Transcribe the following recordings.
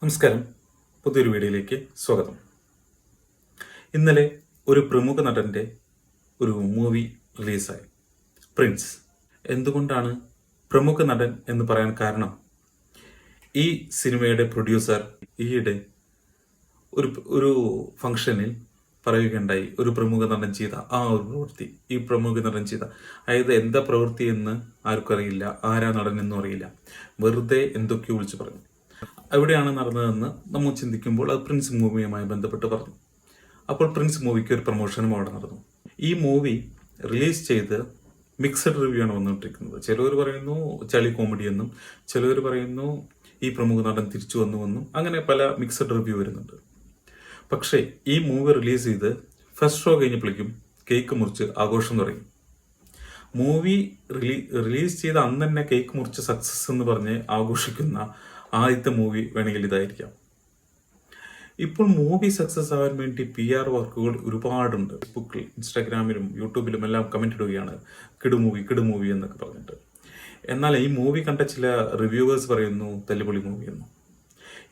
നമസ്കാരം, പുതിയൊരു വീഡിയോയിലേക്ക് സ്വാഗതം. ഇന്നലെ ഒരു പ്രമുഖ നടന്റെ ഒരു മൂവി റിലീസായി, പ്രിൻസ്. എന്തുകൊണ്ടാണ് പ്രമുഖ നടൻ എന്ന് പറയാൻ കാരണം, ഈ സിനിമയുടെ പ്രൊഡ്യൂസർ ഈയിടെ ഒരു ഫംഗ്ഷനിൽ പറയുകയുണ്ടായി, ഒരു പ്രമുഖ നടൻ ചെയ്ത ഒരു പ്രവൃത്തി, ഈ പ്രമുഖ നടൻ ചെയ്ത, അതായത് എന്താ പ്രവൃത്തി എന്ന് ആർക്കും അറിയില്ല, ആരാ നടൻ എന്നും അറിയില്ല, വെറുതെ എന്തൊക്കെയോ വിളിച്ചു പറഞ്ഞു. എവിടെയാണ് നടന്നതെന്ന് നമ്മൾ ചിന്തിക്കുമ്പോൾ അത് പ്രിൻസ് മൂവിയുമായി ബന്ധപ്പെട്ട് പറഞ്ഞു. അപ്പോൾ പ്രിൻസ് മൂവിക്ക് ഒരു പ്രൊമോഷനും അവിടെ നടന്നു. ഈ മൂവി റിലീസ് ചെയ്ത് മിക്സഡ് റിവ്യൂ ആണ് വന്നുകൊണ്ടിരിക്കുന്നത്. ചിലവർ പറയുന്നു ചളി കോമഡി എന്നും, ചിലവർ പറയുന്നു ഈ പ്രമുഖ നടൻ തിരിച്ചു വന്നുവെന്നും, അങ്ങനെ പല മിക്സഡ് റിവ്യൂ വരുന്നുണ്ട്. പക്ഷേ ഈ മൂവി റിലീസ് ചെയ്ത് ഫസ്റ്റ് ഷോ കഴിഞ്ഞപ്പോഴേക്കും കേക്ക് മുറിച്ച് ആഘോഷം തുടങ്ങി. മൂവി റിലീസ് ചെയ്ത അന്ന് തന്നെ കേക്ക് മുറിച്ച് സക്സസ് എന്ന് പറഞ്ഞ് ആഘോഷിക്കുന്ന ആദ്യത്തെ മൂവി വേണമെങ്കിൽ ഇതായിരിക്കാം. ഇപ്പോൾ മൂവി സക്സസ് ആവാൻ വേണ്ടി PR വർക്കുകൾ ഒരുപാടുണ്ട്. ഫേസ്ബുക്കിൽ, ഇൻസ്റ്റാഗ്രാമിലും യൂട്യൂബിലും എല്ലാം കമന്റ് ഇടുകയാണ്, കിടുമൂവി എന്നൊക്കെ പറഞ്ഞിട്ട്. എന്നാൽ ഈ മൂവി കണ്ട ചില റിവ്യൂവേഴ്സ് പറയുന്നു തല്ലുപൊളി മൂവി എന്ന്.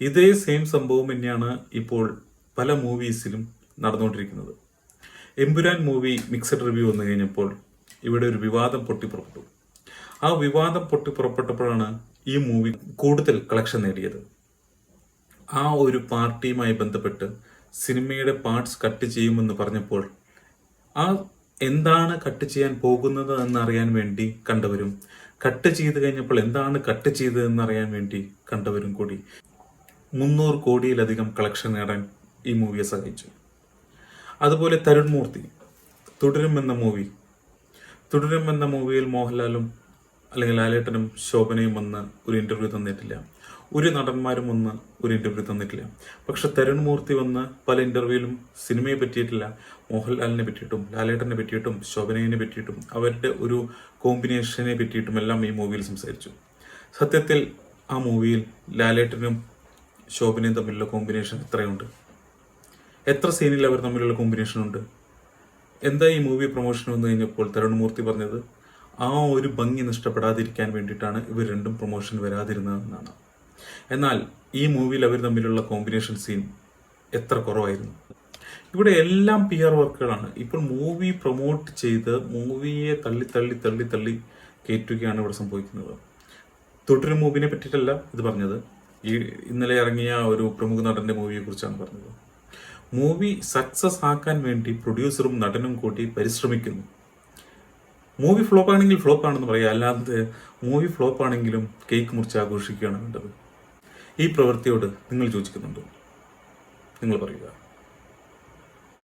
ഇതേ സെയിം സംഭവം തന്നെയാണ് ഇപ്പോൾ പല മൂവീസിലും നടന്നുകൊണ്ടിരിക്കുന്നത്. എമ്പുരാൻ മൂവി മിക്സഡ് റിവ്യൂ വന്നു കഴിഞ്ഞപ്പോൾ ഇവിടെ ഒരു വിവാദം പൊട്ടിപ്പുറപ്പെട്ടു. ആ വിവാദം പൊട്ടിപ്പുറപ്പെട്ടപ്പോഴാണ് ഈ മൂവി കൂടുതൽ കളക്ഷൻ നേടിയത്. ആ ഒരു പാർട്ടിയുമായി ബന്ധപ്പെട്ട് സിനിമയുടെ പാർട്സ് കട്ട് ചെയ്യുമെന്ന് പറഞ്ഞപ്പോൾ എന്താണ് കട്ട് ചെയ്യാൻ പോകുന്നത് എന്നറിയാൻ വേണ്ടി കണ്ടവരും, കട്ട് ചെയ്ത് കഴിഞ്ഞപ്പോൾ എന്താണ് കട്ട് ചെയ്തതെന്ന് അറിയാൻ വേണ്ടി കണ്ടവരും കൂടി 300 കോടിയിലധികം കളക്ഷൻ നേടാൻ ഈ മൂവിയെ സഹായിച്ചു. അതുപോലെ തരുൺ മൂർത്തി തുടരും എന്ന മൂവിയിൽ മോഹൻലാലും അല്ലെങ്കിൽ ലാലേട്ടനും ശോഭനയും വന്ന് ഒരു ഇന്റർവ്യൂ തന്നിട്ടില്ല. ഒരു നടന്മാരും വന്ന് ഒരു ഇന്റർവ്യൂ തന്നിട്ടില്ല. പക്ഷെ തരുൺ മൂർത്തി വന്ന് പല ഇന്റർവ്യൂവിലും സിനിമയെ പറ്റിയിട്ടില്ല, മോഹൻലാലിനെ പറ്റിയിട്ടും ലാലേട്ടനെ പറ്റിയിട്ടും ശോഭനയെ പറ്റിയിട്ടും അവരുടെ ഒരു കോമ്പിനേഷനെ പറ്റിയിട്ടും എല്ലാം ഈ മൂവിയിൽ സംസാരിച്ചു. സത്യത്തിൽ ആ മൂവിയിൽ ലാലേട്ടനും ശോഭനയും തമ്മിലുള്ള കോമ്പിനേഷൻ എത്രയുണ്ട്? എത്ര സീനിൽ അവർ തമ്മിലുള്ള കോമ്പിനേഷൻ ഉണ്ട്? എന്താ ഈ മൂവി പ്രൊമോഷൻ വന്നു കഴിഞ്ഞപ്പോൾ തരുൺ മൂർത്തി പറഞ്ഞത്, ആ ഒരു ഭംഗി നഷ്ടപ്പെടാതിരിക്കാൻ വേണ്ടിയിട്ടാണ് ഇവർ രണ്ടും പ്രൊമോഷൻ വരാതിരുന്നതെന്നാണ്. എന്നാൽ ഈ മൂവിയിൽ അവർ തമ്മിലുള്ള കോമ്പിനേഷൻ സീൻ എത്ര കുറവായിരുന്നു. ഇവിടെ എല്ലാം PR വർക്കുകളാണ്. ഇപ്പോൾ മൂവി പ്രൊമോട്ട് ചെയ്ത് മൂവിയെ തള്ളി കയറ്റുകയാണ് ഇവിടെ സംഭവിക്കുന്നത്. തുടരും മൂവിനെ പറ്റിയിട്ടല്ല ഇത് പറഞ്ഞത്, ഈ ഇന്നലെ ഇറങ്ങിയ ഒരു പ്രമുഖ നടന്റെ മൂവിയെ കുറിച്ചാണ് പറഞ്ഞത്. മൂവി സക്സസ് ആക്കാൻ വേണ്ടി പ്രൊഡ്യൂസറും നടനും കൂടി പരിശ്രമിക്കുന്നു. മൂവി ഫ്ലോപ്പ് ആണെങ്കിൽ ഫ്ലോപ്പ് ആണെന്ന് പറയാം, അല്ലാതെ മൂവി ഫ്ലോപ്പ് ആണെങ്കിലും കേക്ക് മുറിച്ച് ആഘോഷിക്കുകയാണ് വേണ്ടത്. ഈ പ്രവൃത്തിയോട് നിങ്ങൾ യോജിക്കുന്നുണ്ടോ? നിങ്ങൾ പറയുക.